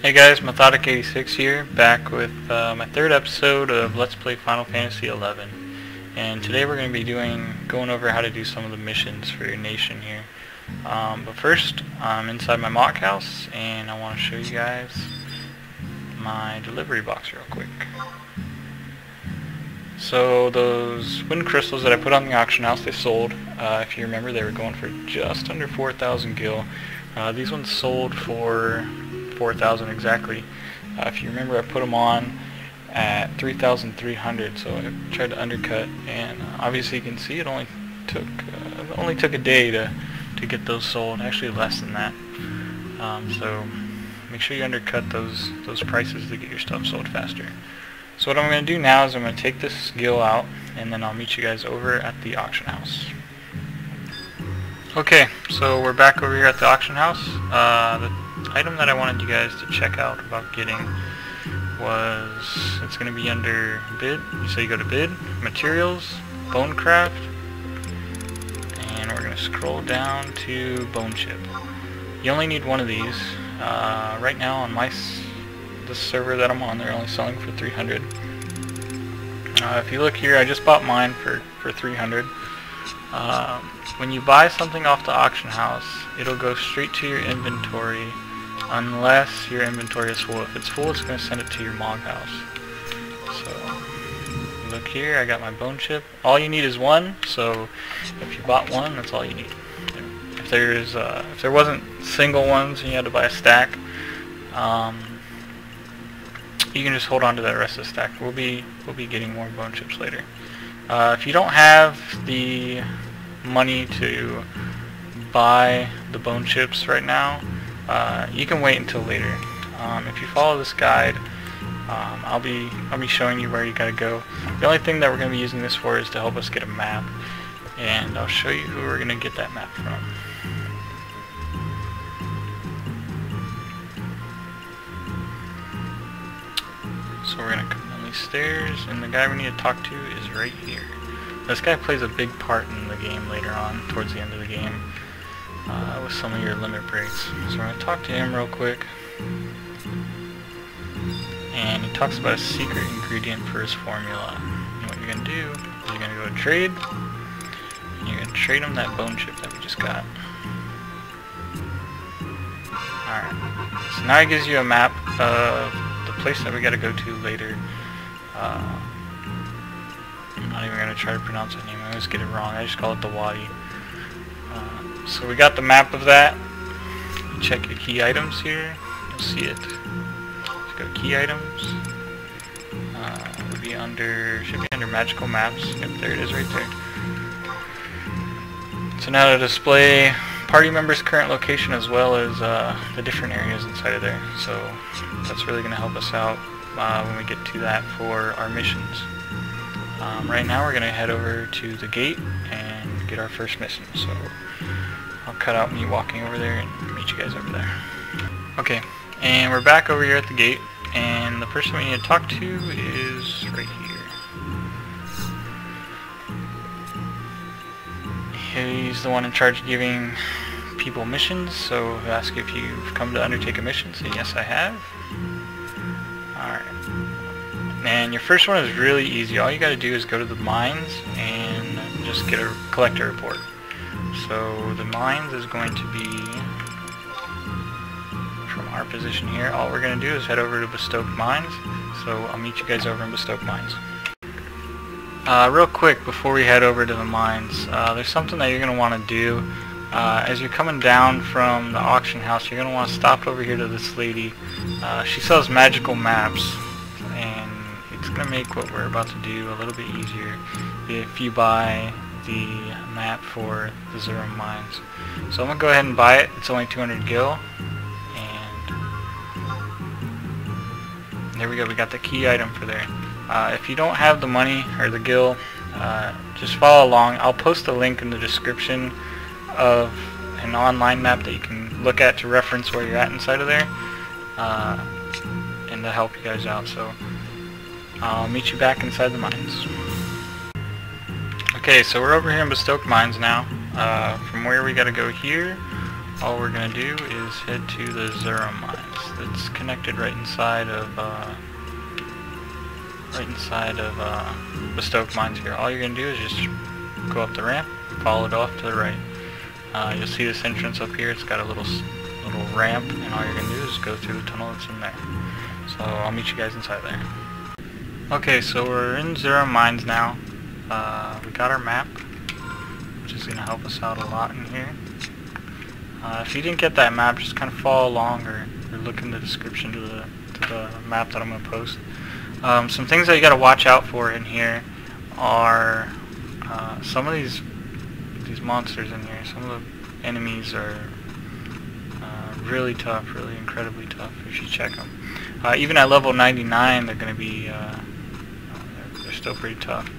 Hey guys, Methodic86 here, back with my third episode of Let's Play Final Fantasy XI. And today we're going to be going over how to do some of the missions for your nation here. But first, I'm inside my mock house, and I want to show you guys my delivery box real quick. So those wind crystals that I put on the auction house, they sold. If you remember, they were going for just under 4,000 gil. These ones sold for 4,000 exactly. If you remember, I put them on at 3,300, so I tried to undercut, and obviously you can see it only took a day to get those sold. Actually less than that. So make sure you undercut those prices to get your stuff sold faster. So what I'm going to do now is I'm going to take this gil out, and then I'll meet you guys over at the auction house. Okay, so we're back over here at the auction house. The item that I wanted you guys to check out about getting was, it's going to be under bid. So you go to bid, materials, bone craft, and we're going to scroll down to bone chip. You only need one of these. Right now on the server that I'm on, they're only selling for 300. If you look here, I just bought mine for 300. When you buy something off the auction house, it'll go straight to your inventory unless your inventory is full. If it's full, it's going to send it to your mog house. So look here, I got my bone chip. All you need is one, so if you bought one, that's all you need. If there wasn't single ones and you had to buy a stack, you can just hold on to that rest of the stack. We'll be getting more bone chips later. If you don't have the money to buy the bone chips right now, you can wait until later. If you follow this guide, I'll be showing you where you gotta go. The only thing that we're gonna be using this for is to help us get a map, and I'll show you who we're gonna get that map from. So we're gonna come down these stairs, and the guy we need to talk to is right here. This guy plays a big part in the game later on, towards the end of the game, with some of your limit breaks. So we're gonna talk to him real quick, and he talks about a secret ingredient for his formula. And what you're gonna do is you're gonna go to trade, and you're gonna trade him that bone chip that we just got. Alright, so now it gives you a map of the place that we gotta go to later. I'm not even gonna try to pronounce that name. I always get it wrong. I just call it the Wadi. So we got the map of that. Check your key items here. You'll see it. Let's go to key items. Should be under magical maps. Yep, there it is right there. So now to display party members' current location as well as the different areas inside of there. So that's really going to help us out when we get to that for our missions. Right now we're going to head over to the gate and get our first mission. So I'll cut out me walking over there and meet you guys over there. Okay, and we're back over here at the gate, and the person we need to talk to is right here. He's the one in charge of giving people missions, so he'll ask if you've come to undertake a mission. Say yes, I have. Alright. And your first one is really easy. All you gotta do is go to the mines and just collect a report. So the mines is going to be from our position here. All we're going to do is head over to Bastok Mines. So I'll meet you guys over in Bastok Mines. Real quick before we head over to the mines, there's something that you're going to want to do. As you're coming down from the auction house, you're going to want to stop over here to this lady. She sells magical maps, and it's going to make what we're about to do a little bit easier if you buy the map for the Zeruhn Mines. So I'm going to go ahead and buy it. It's only 200 gil, and there we go, we got the key item for there. If you don't have the money or the gil, just follow along. I'll post a link in the description of an online map that you can look at to reference where you're at inside of there, and to help you guys out. So I'll meet you back inside the mines. Okay, so we're over here in Bastok Mines now. From where we gotta go here, all we're gonna do is head to the Zeruhn Mines. That's connected right inside of Bastok Mines here. All you're gonna do is just go up the ramp, follow it off to the right. You'll see this entrance up here. It's got a little ramp, and all you're gonna do is go through the tunnel that's in there. So I'll meet you guys inside there. Okay, so we're in Zeruhn Mines now. We got our map, which is gonna help us out a lot in here. If you didn't get that map, just kind of follow along or look in the description to the map that I'm gonna post. Some things that you gotta watch out for in here are some of these monsters in here. Some of the enemies are really tough, really incredibly tough if you check them. Even at level 99, they're going to be they're still pretty tough.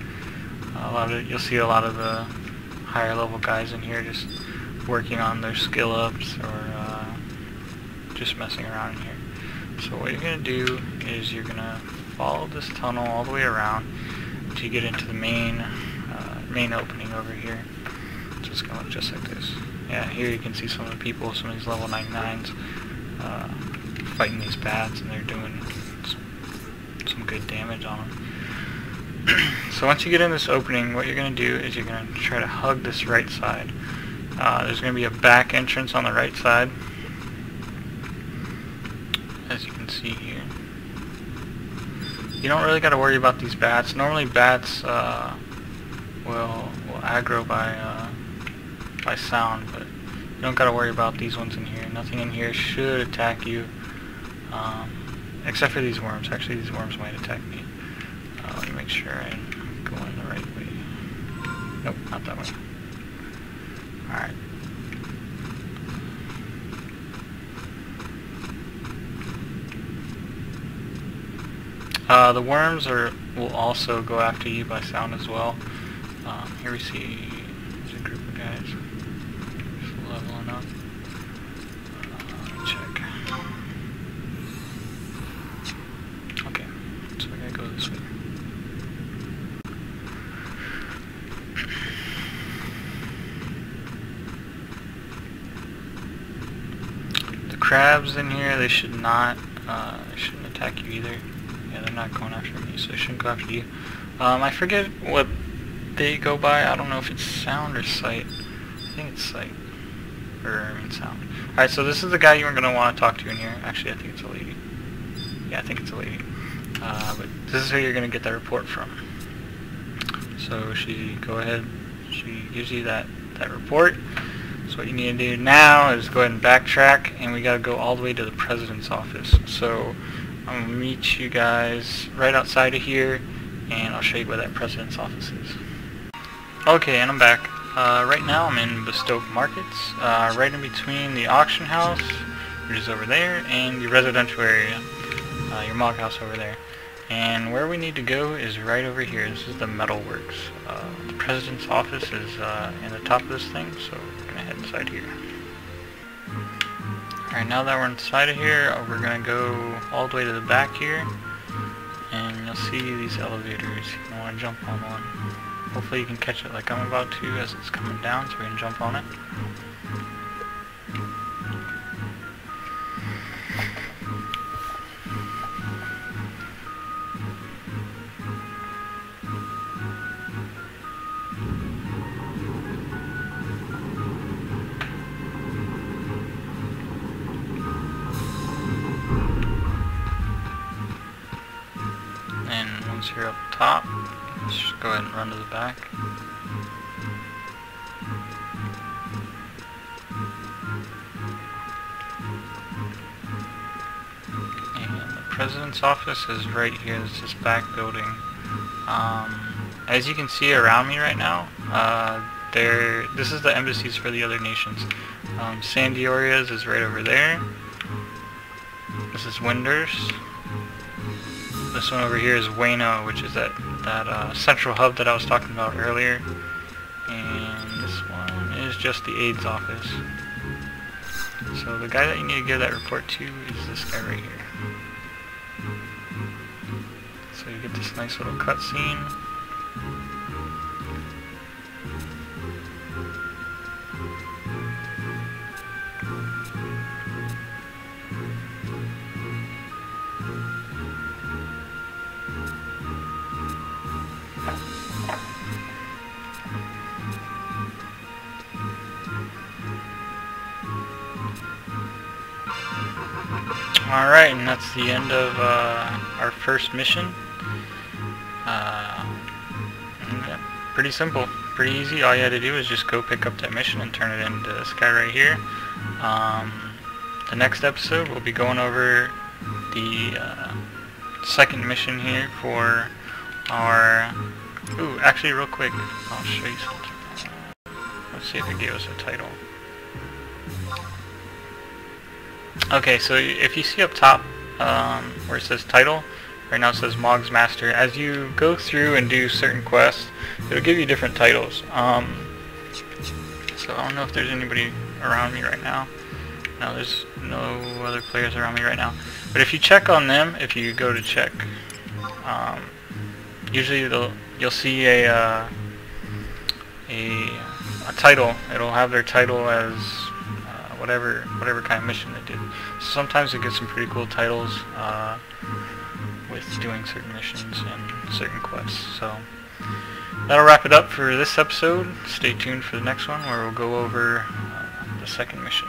You'll see a lot of the higher level guys in here just working on their skill ups or just messing around in here. So what you're going to do is you're going to follow this tunnel all the way around until you get into the main opening over here. So it's going to look just like this. Yeah, here you can see some of the people, some of these level 99s fighting these bats, and they're doing some good damage on them. So once you get in this opening, what you're going to do is you're going to try to hug this right side. There's going to be a back entrance on the right side, as you can see here. You don't really got to worry about these bats. Normally bats will aggro by sound, but you don't got to worry about these ones in here. Nothing in here should attack you, except for these worms. Actually, these worms might attack me. Let me make sure I'm going the right way. Nope, not that way. Alright. The worms will also go after you by sound as well. Here we see there's a group of guys just leveling up. Let me check. Okay, so I gotta go this way. The crabs in here, they shouldn't attack you either. Yeah, they're not going after me, so they shouldn't go after you. I forget what they go by. I don't know if it's sound or sight. I think it's sight. Sound. Alright, so this is the guy you're going to want to talk to in here. Actually, I think it's a lady. Yeah, I think it's a lady. But this is who you're going to get that report from. So she gives you that report. So what you need to do now is go ahead and backtrack, and we got to go all the way to the president's office. So I'm going to meet you guys right outside of here, and I'll show you where that president's office is. Okay, and I'm back. Right now I'm in Bastok Markets, right in between the auction house, which is over there, and the residential area, your mog house over there. And where we need to go is right over here. This is the Metalworks. The president's office is in the top of this thing, so we're going to head inside here. Alright, now that we're inside of here, we're going to go all the way to the back here, and you'll see these elevators. You want to jump on one. Hopefully you can catch it like I'm about to as it's coming down, so we can jump on it. And once you're up top, just go ahead and run to the back. And the president's office is right here. It's this back building. As you can see around me right now, this is the embassies for the other nations. San Dioria's is right over there. This is Winders. This one over here is Wayno, which is that central hub that I was talking about earlier. And this one is just the AIDS office. So the guy that you need to give that report to is this guy right here. So you get this nice little cutscene. Alright, and that's the end of our first mission. Yeah, pretty simple, pretty easy. All you had to do is just go pick up that mission and turn it into this guy right here. The next episode we'll be going over the second mission here for our... Ooh, actually real quick, I'll show you something. Let's see if it gave us a title. Okay, so if you see up top where it says title, right now it says Mog's Master. As you go through and do certain quests, it'll give you different titles. So I don't know if there's anybody around me right now. No, there's no other players around me right now. But if you check on them, if you go to check, usually you'll see a title. It'll have their title as whatever kind of mission they did. So sometimes it gets some pretty cool titles with doing certain missions and certain quests. So that'll wrap it up for this episode. Stay tuned for the next one where we'll go over the second mission.